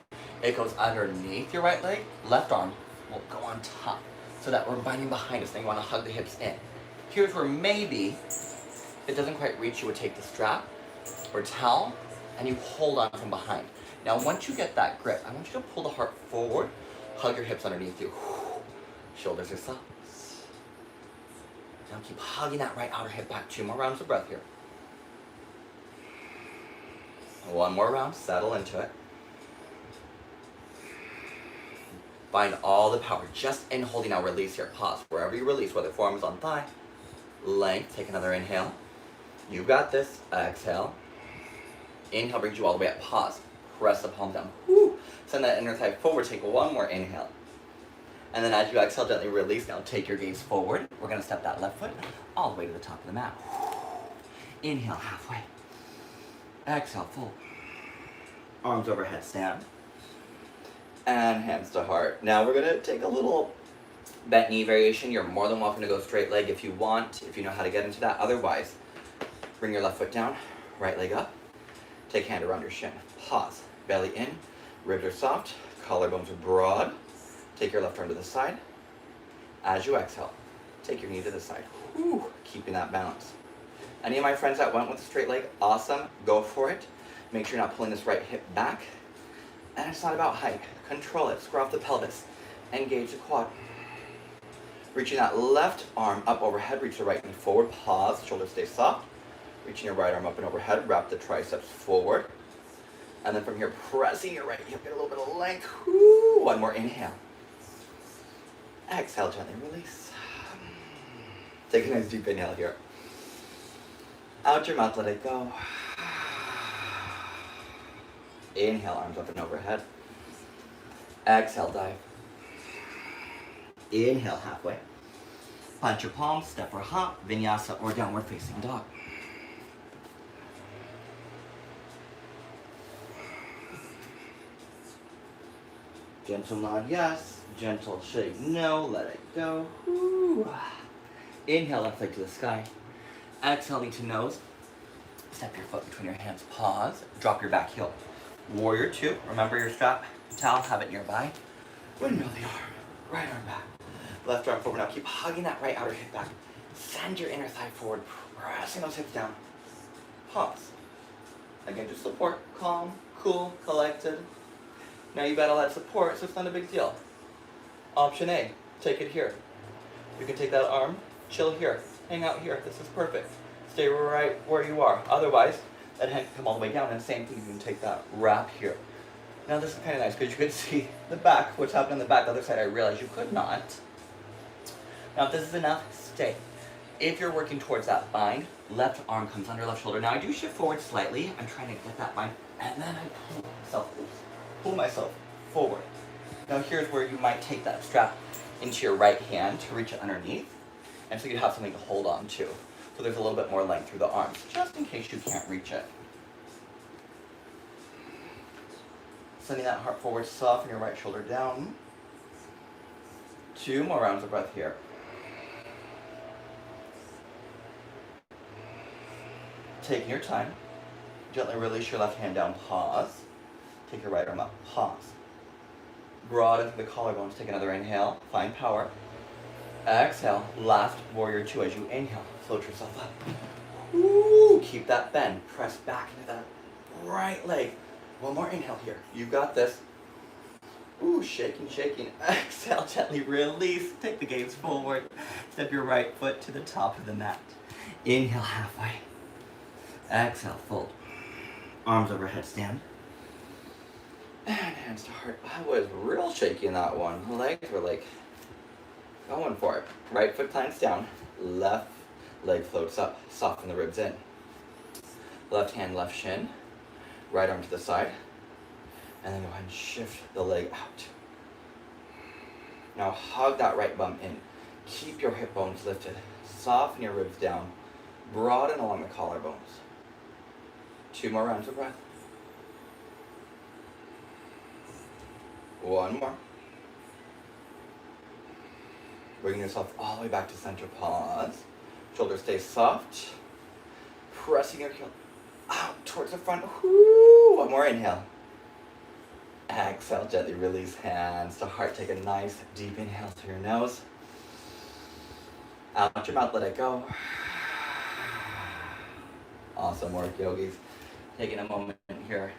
It goes underneath your right leg, left arm will go on top so that we're binding behind us. Then you want to hug the hips in. Here's where maybe, if it doesn't quite reach, you would take the strap or towel and you hold on from behind. Now once you get that grip, I want you to pull the heart forward, hug your hips underneath you. Shoulders are soft. Now keep hugging that right outer hip back. 2 more rounds of breath here. 1 more round, settle into it. Find all the power just in holding. Now release here, pause. Wherever you release, whether forearms on thigh, length, take another inhale. You got this, exhale. Inhale brings you all the way up, pause. Press the palm down, whoo. Send that inner thigh forward, take 1 more inhale. And then as you exhale, gently release. Now take your gaze forward. We're gonna step that left foot all the way to the top of the mat. Inhale, halfway. Exhale, full. Arms overhead, stand. And hands to heart. Now we're gonna take a little bent knee variation. You're more than welcome to go straight leg if you want, if you know how to get into that. Otherwise, bring your left foot down, right leg up. Take hand around your shin. Pause, belly in, ribs are soft, collarbones are broad. Take your left arm to the side. As you exhale, take your knee to the side. Whew, keeping that balance. Any of my friends that went with a straight leg, awesome, go for it. Make sure you're not pulling this right hip back. And it's not about height. Control it, square off the pelvis. Engage the quad. Reaching that left arm up overhead, reach the right knee forward, pause, shoulders stay soft. Reaching your right arm up and overhead, wrap the triceps forward. And then from here, pressing your right hip, get a little bit of length. Woo. 1 more inhale. Exhale, gently release. Take a nice deep inhale here. Out your mouth, let it go. Inhale, arms up and overhead. Exhale, dive. Inhale, halfway. Punch your palms, step or hop, vinyasa or downward facing dog. Gentle nod, yes. Gentle shake, no. Let it go. Woo. Inhale, left leg to the sky. Exhaling to nose. Step your foot between your hands, pause, drop your back heel. Warrior two, remember your strap, towel, have it nearby. Windmill the arm, right arm back. Left arm forward, now keep hugging that right outer hip back. Send your inner thigh forward, pressing those hips down. Pause. Again, just support, calm, cool, collected. Now you've got all that support, so it's not a big deal. Option A, take it here. You can take that arm, chill here, hang out here. This is perfect. Stay right where you are. Otherwise, that hand can come all the way down, and same thing, you can take that wrap here. Now this is kind of nice because you can see the back, what's happening on the back. The other side, I realized you could not. Now if this is enough, stay. If you're working towards that bind, left arm comes under left shoulder. Now I do shift forward slightly. I'm trying to get that bind, and then I pull myself forward. Now here's where you might take that strap into your right hand to reach it underneath, and so you have something to hold on to. So there's a little bit more length through the arms, just in case you can't reach it. Sending that heart forward, soften your right shoulder down. 2 more rounds of breath here. Taking your time, gently release your left hand down, pause. Take your right arm up, pause. Broaden through the collarbones, take another inhale, find power. Exhale, last warrior two as you inhale, float yourself up. Ooh, keep that bend, press back into that right leg. One more inhale here, you got this. Ooh, shaking, shaking. Exhale, gently release, take the gaze forward. Step your right foot to the top of the mat. Inhale halfway. Exhale, fold. Arms overhead, stand. And hands to heart. I was real shaky in that one. Legs were like going for it. Right foot plants down. Left leg floats up. Soften the ribs in. Left hand, left shin. Right arm to the side. And then go ahead and shift the leg out. Now hug that right bum in. Keep your hip bones lifted. Soften your ribs down. Broaden along the collarbones. 2 more rounds of breath. 1 more. Bring yourself all the way back to center, pause. Shoulders stay soft. Pressing your heel out towards the front. Woo! 1 more inhale. Exhale, gently release hands to heart. Take a nice deep inhale through your nose. Out your mouth, let it go. Awesome work, yogis. Taking a moment here,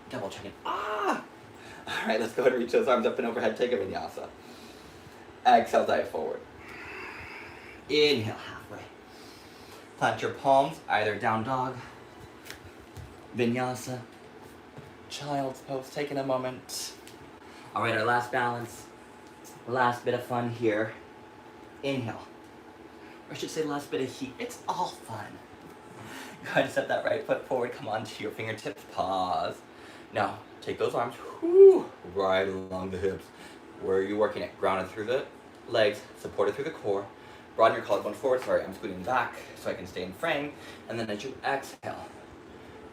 double checking. All right, let's go ahead and reach those arms up and overhead. Take a vinyasa. Exhale, dive forward. Inhale, halfway. Plant your palms, either down dog, vinyasa, child's pose. Taking a moment. All right, our last balance, last bit of fun here. Inhale. Or I should say last bit of heat. It's all fun. Go ahead and step that right foot forward. Come onto your fingertips. Pause. Now, take those arms right along the hips. Where are you working it? Grounded through the legs, supported through the core. Broaden your collarbone forward. Sorry, I'm scooting back so I can stay in frame. And then as you exhale,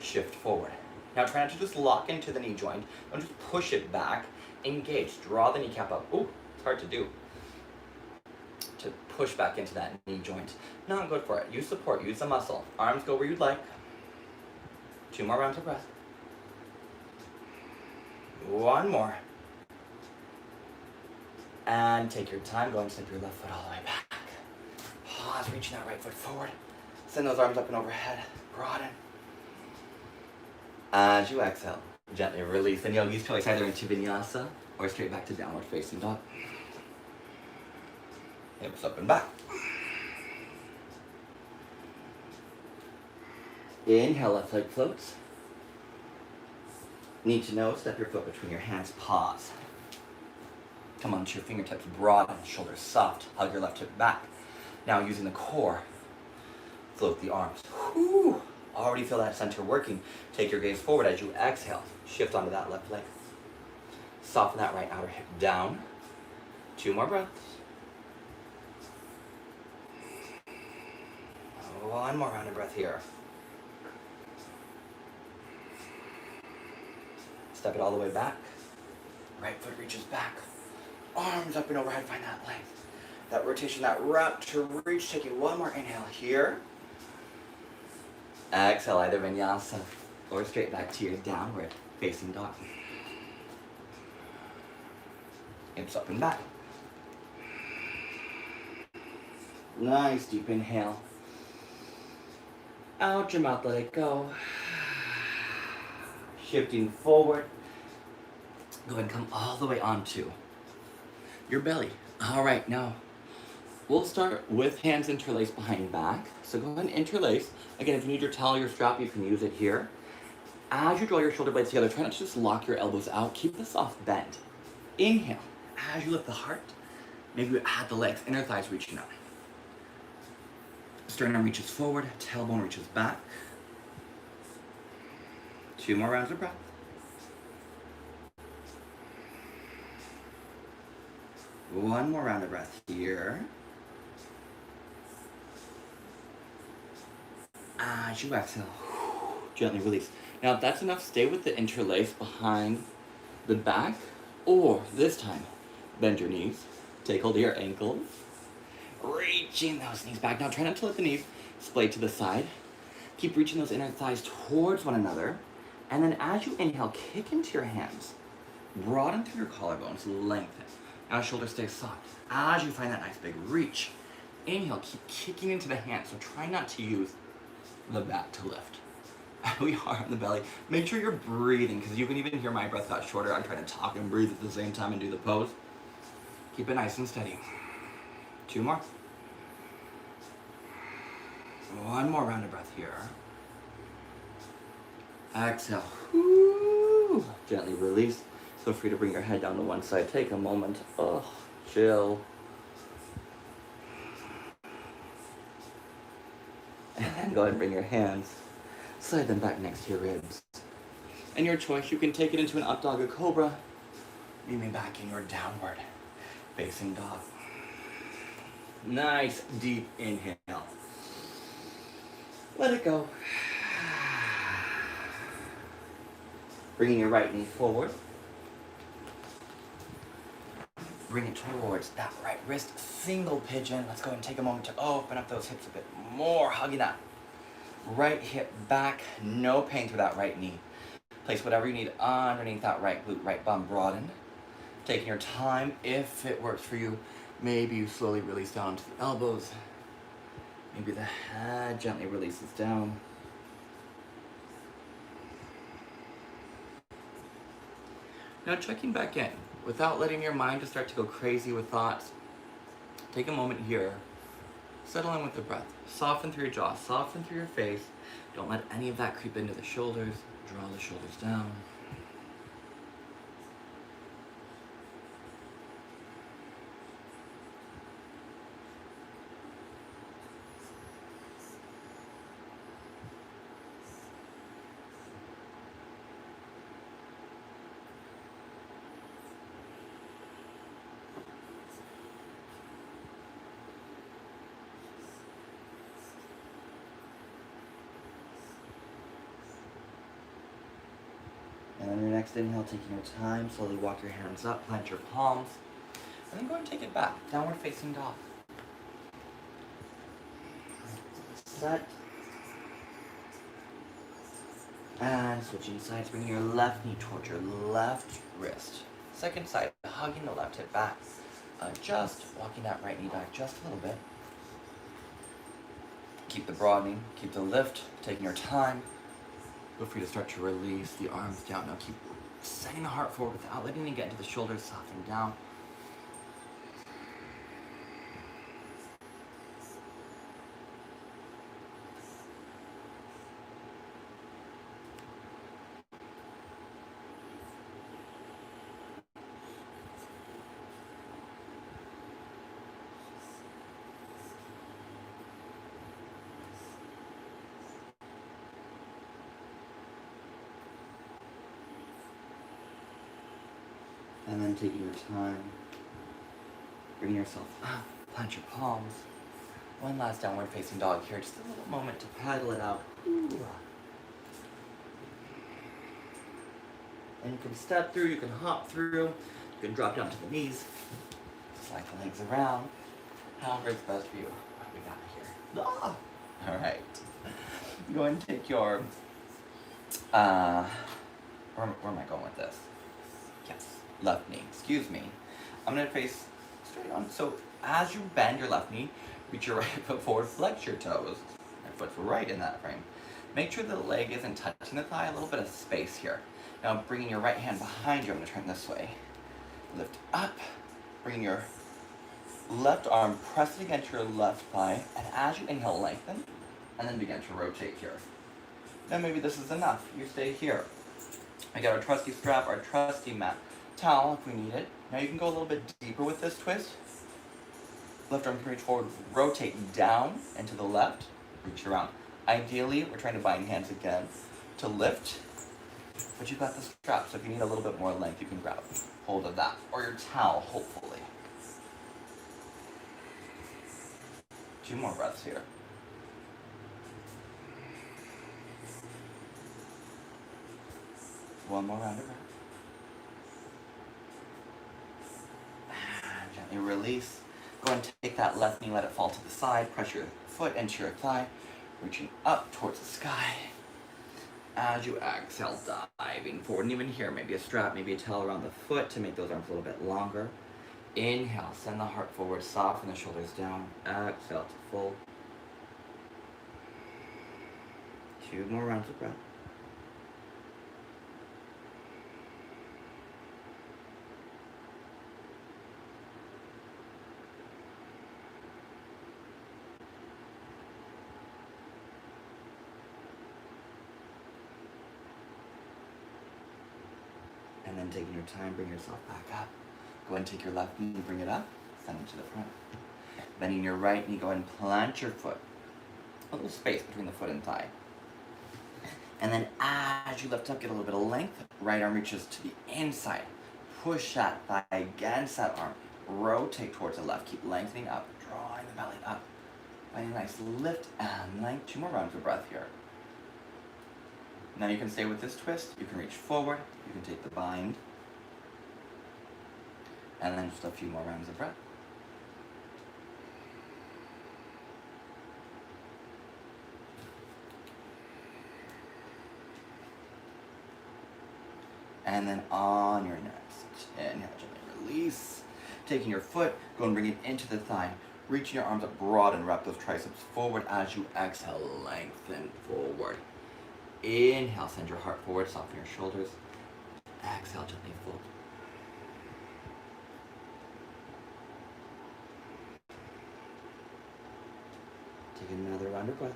shift forward. Now try not to just lock into the knee joint. Don't just push it back. Engage. Draw the kneecap up. Ooh, it's hard to do. To push back into that knee joint. Not good for it. Use support. Use the muscle. Arms go where you'd like. 2 more rounds of breath. 1 more. And take your time. Go and step your left foot all the way back. Pause. Reaching that right foot forward. Send those arms up and overhead. Broaden. As you exhale, gently release. And yogi's choice, either into vinyasa or straight back to downward facing dog. Hips up and back. Inhale, left leg floats. Knee to nose, step your foot between your hands, pause. Come onto your fingertips, broaden, shoulders soft, hug your left hip back. Now using the core, float the arms. Whew. Already feel that center working. Take your gaze forward as you exhale. Shift onto that left leg. Soften that right outer hip down. 2 more breaths. 1 more round of breath here. Step it all the way back. Right foot reaches back. Arms up and overhead, find that length. That rotation, that wrap to reach. Taking 1 more inhale here. Exhale, either vinyasa or straight back to your downward facing dog. Hips up and back. Nice deep inhale. Out your mouth, let it go. Shifting forward. Go ahead and come all the way onto your belly. All right, now we'll start with hands interlaced behind back. So go ahead and interlace. Again, if you need your towel or your strap, you can use it here. As you draw your shoulder blades together, try not to just lock your elbows out. Keep the soft bend. Inhale. As you lift the heart, maybe you add the legs, inner thighs reaching up. Sternum reaches forward, tailbone reaches back. 2 more rounds of breath. One more round of breath here. As you exhale, gently release. Now if that's enough, stay with the interlace behind the back, or this time, bend your knees, take hold of your ankles, reaching those knees back. Now try not to let the knees splay to the side. Keep reaching those inner thighs towards one another. And then as you inhale, kick into your hands. Broaden through your collarbones, lengthen. Now shoulders stay soft. As you find that nice big reach, inhale, keep kicking into the hands. So try not to use the back to lift. We are on the belly. Make sure you're breathing, because you can even hear my breath got shorter. I'm trying to talk and breathe at the same time and do the pose. Keep it nice and steady. 2 more. 1 more round of breath here. Exhale. Woo. Gently release. Feel free to bring your head down to one side. Take a moment. Oh, chill. And then go ahead and bring your hands. Slide them back next to your ribs. And your choice, you can take it into an up dog or cobra. Meet me back in your downward facing dog. Nice deep inhale. Let it go. Bringing your right knee forward. Bring it towards that right wrist. Single pigeon. Let's go ahead and take a moment to open up those hips a bit more. Hugging that right hip back. No pain through that right knee. Place whatever you need underneath that right glute, right bum. Broaden. Taking your time. If it works for you, maybe you slowly release down to the elbows. Maybe the head gently releases down. Now checking back in, without letting your mind just start to go crazy with thoughts. Take a moment here. Settle in with the breath. Soften through your jaw, soften through your face. Don't let any of that creep into the shoulders. Draw the shoulders down. And on your next inhale, taking your time, slowly walk your hands up, plant your palms, and then go and take it back, downward facing dog. Set. And switching sides, bringing your left knee towards your left wrist. Second side, hugging the left hip back. Adjust, walking that right knee back just a little bit. Keep the broadening, keep the lift, taking your time. Feel free to start to release the arms down. Now keep sending the heart forward without letting it get into the shoulders, softening down. And then taking your time, bring yourself up, plant your palms. One last downward facing dog here, just a little moment to paddle it out. Ooh. And you can step through, you can hop through, you can drop down to the knees, slide the legs around, however it's best for you. What do we got here? Ah. All right. Go ahead and take your, where am I going with this? Yes, left knee, excuse me. I'm gonna face straight on. So as you bend your left knee, reach your right foot forward, flex your toes. Your foot's right in that frame. Make sure the leg isn't touching the thigh, a little bit of space here. Now bringing your right hand behind you, I'm gonna turn this way. Lift up, bringing your left arm, press it against your left thigh, and as you inhale, lengthen, and then begin to rotate here. Now maybe this is enough, you stay here. I got our trusty strap, our trusty mat towel if we need it. Now you can go a little bit deeper with this twist. Left arm can reach forward, rotate down and to the left, reach around. Ideally, we're trying to bind hands again to lift, but you've got the strap, so if you need a little bit more length, you can grab hold of that, or your towel, hopefully. 2 more breaths here. One more round of breath. And gently release. Go and take that left knee, let it fall to the side. Press your foot into your thigh, reaching up towards the sky. As you exhale, diving forward. And even here, maybe a strap, maybe a towel around the foot to make those arms a little bit longer. Inhale, send the heart forward, soften the shoulders down. Exhale to fold. 2 more rounds of breath. And then taking your time, bring yourself back up. Go ahead and take your left knee, bring it up, send it to the front. Bending your right knee, go ahead and plant your foot. A little space between the foot and thigh. And then as you lift up, get a little bit of length. Right arm reaches to the inside. Push that thigh against that arm. Rotate towards the left. Keep lengthening up, drawing the belly up. Find a nice lift and length. 2 more rounds of breath here. Now you can stay with this twist. You can reach forward. You can take the bind. And then just a few more rounds of breath. And then on your next inhale, gently release. Taking your foot, go and bring it into the thigh. Reaching your arms up broad and wrap those triceps forward. As you exhale, lengthen forward. Inhale, send your heart forward, soften your shoulders. Exhale, gently fold. Take another round of breath.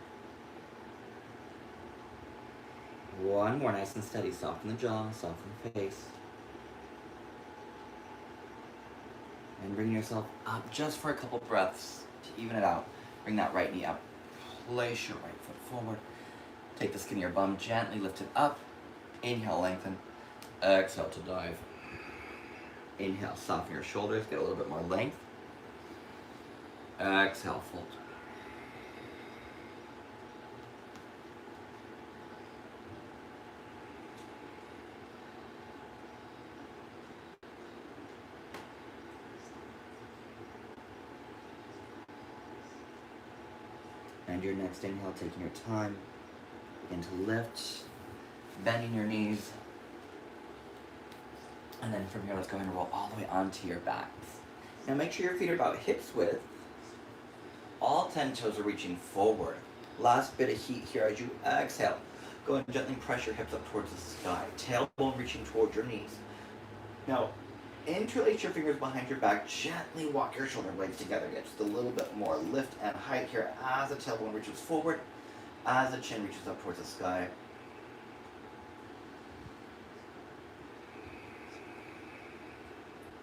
1 more, nice and steady. Soften the jaw, soften the face. And bring yourself up just for a couple breaths to even it out. Bring that right knee up. Place your right foot forward. Take the skin of your bum, gently lift it up. Inhale, lengthen. Exhale to dive. Inhale, soften your shoulders, get a little bit more length. Exhale, fold. And your next inhale, taking your time. Begin to lift, bending your knees. And then from here, let's go ahead and roll all the way onto your backs. Now make sure your feet are about hips width. All 10 toes are reaching forward. Last bit of heat here as you exhale. Go ahead and gently press your hips up towards the sky. Tailbone reaching towards your knees. Now, interlace your fingers behind your back. Gently walk your shoulder blades together. Get just a little bit more lift and height here as the tailbone reaches forward, as the chin reaches up towards the sky.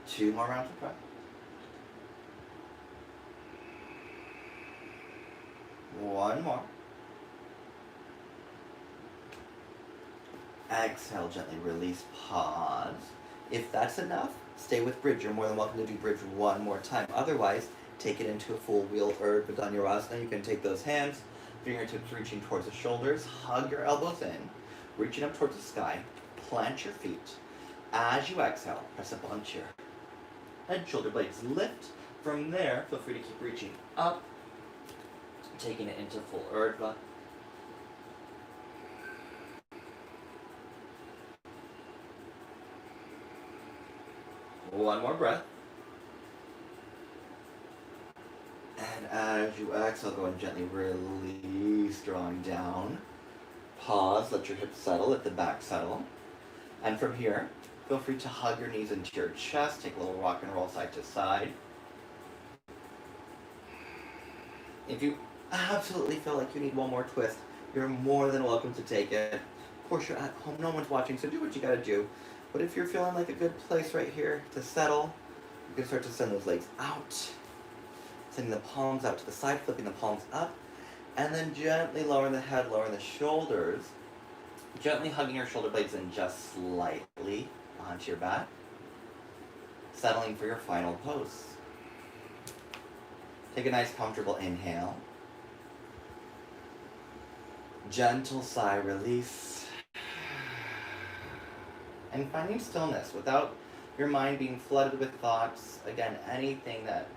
Two more rounds of breath. One more. Exhale, gently release, pause. If that's enough, stay with bridge. You're more than welcome to do bridge one more time. Otherwise, take it into a full wheel or Vidanyarasana. You can take those hands, fingertips reaching towards the shoulders, hug your elbows in, reaching up towards the sky, plant your feet. As you exhale, press up onto your head, shoulder blades lift. From there, feel free to keep reaching up, taking it into full Urdhva. One more breath. And as you exhale, go and gently release, drawing down. Pause, let your hips settle, let the back settle. And from here, feel free to hug your knees into your chest, take a little rock and roll side to side. If you absolutely feel like you need one more twist, you're more than welcome to take it. Of course, you're at home, no one's watching, so do what you gotta do. But if you're feeling like a good place right here to settle, you can start to send those legs out. Sending the palms out to the side, flipping the palms up, and then gently lowering the head, lowering the shoulders. Gently hugging your shoulder blades in just slightly onto your back. Settling for your final pose. Take a nice comfortable inhale. Gentle sigh, release. And finding stillness without your mind being flooded with thoughts. Again, anything that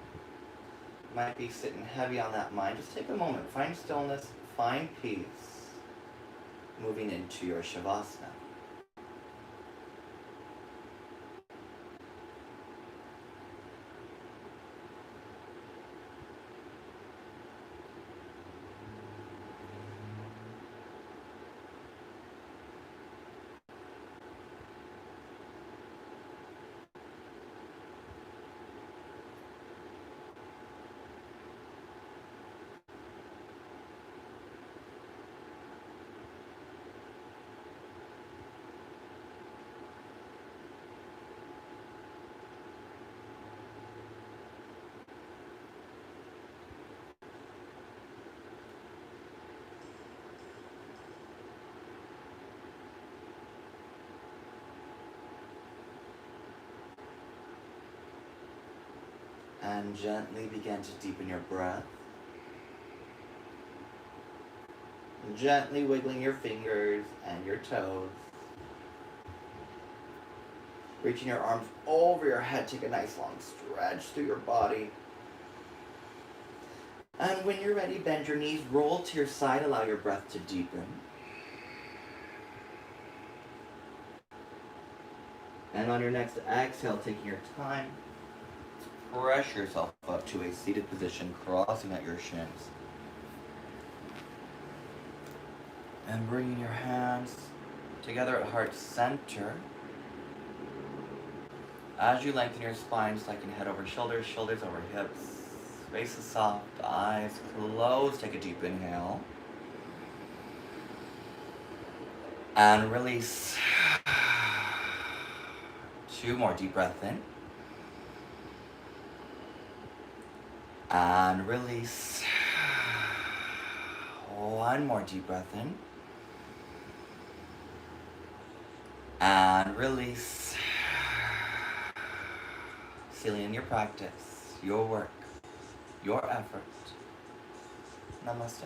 might be sitting heavy on that mind, just take a moment, find stillness, find peace, moving into your Shavasana. And gently begin to deepen your breath. Gently wiggling your fingers and your toes. Reaching your arms over your head, take a nice long stretch through your body. And when you're ready, bend your knees, roll to your side, allow your breath to deepen. And on your next exhale, taking your time, press yourself up to a seated position, crossing out your shins. And bringing your hands together at heart center. As you lengthen your spine, sliding head over shoulders, shoulders over hips. Face is soft, eyes closed. Take a deep inhale. And release. 2 more deep breath in. And release. 1 more deep breath in. And release. Sealing in your practice, your work, your effort. Namaste.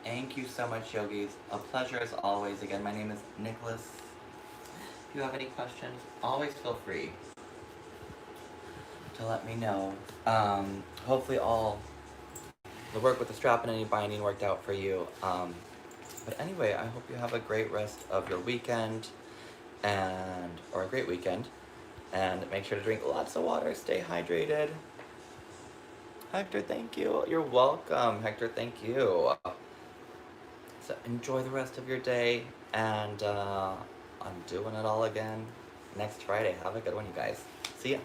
Thank you so much, yogis. A pleasure as always. Again, my name is Nicholas. If you have any questions, always feel free to let me know. Hopefully all the work with the strap and any binding worked out for you. But anyway, I hope you have a great rest of your weekend, or a great weekend, and make sure to drink lots of water, stay hydrated. Hector, thank you. You're welcome, Hector, thank you. So enjoy the rest of your day, and I'm doing it all again next Friday. Have a good one, you guys. See ya.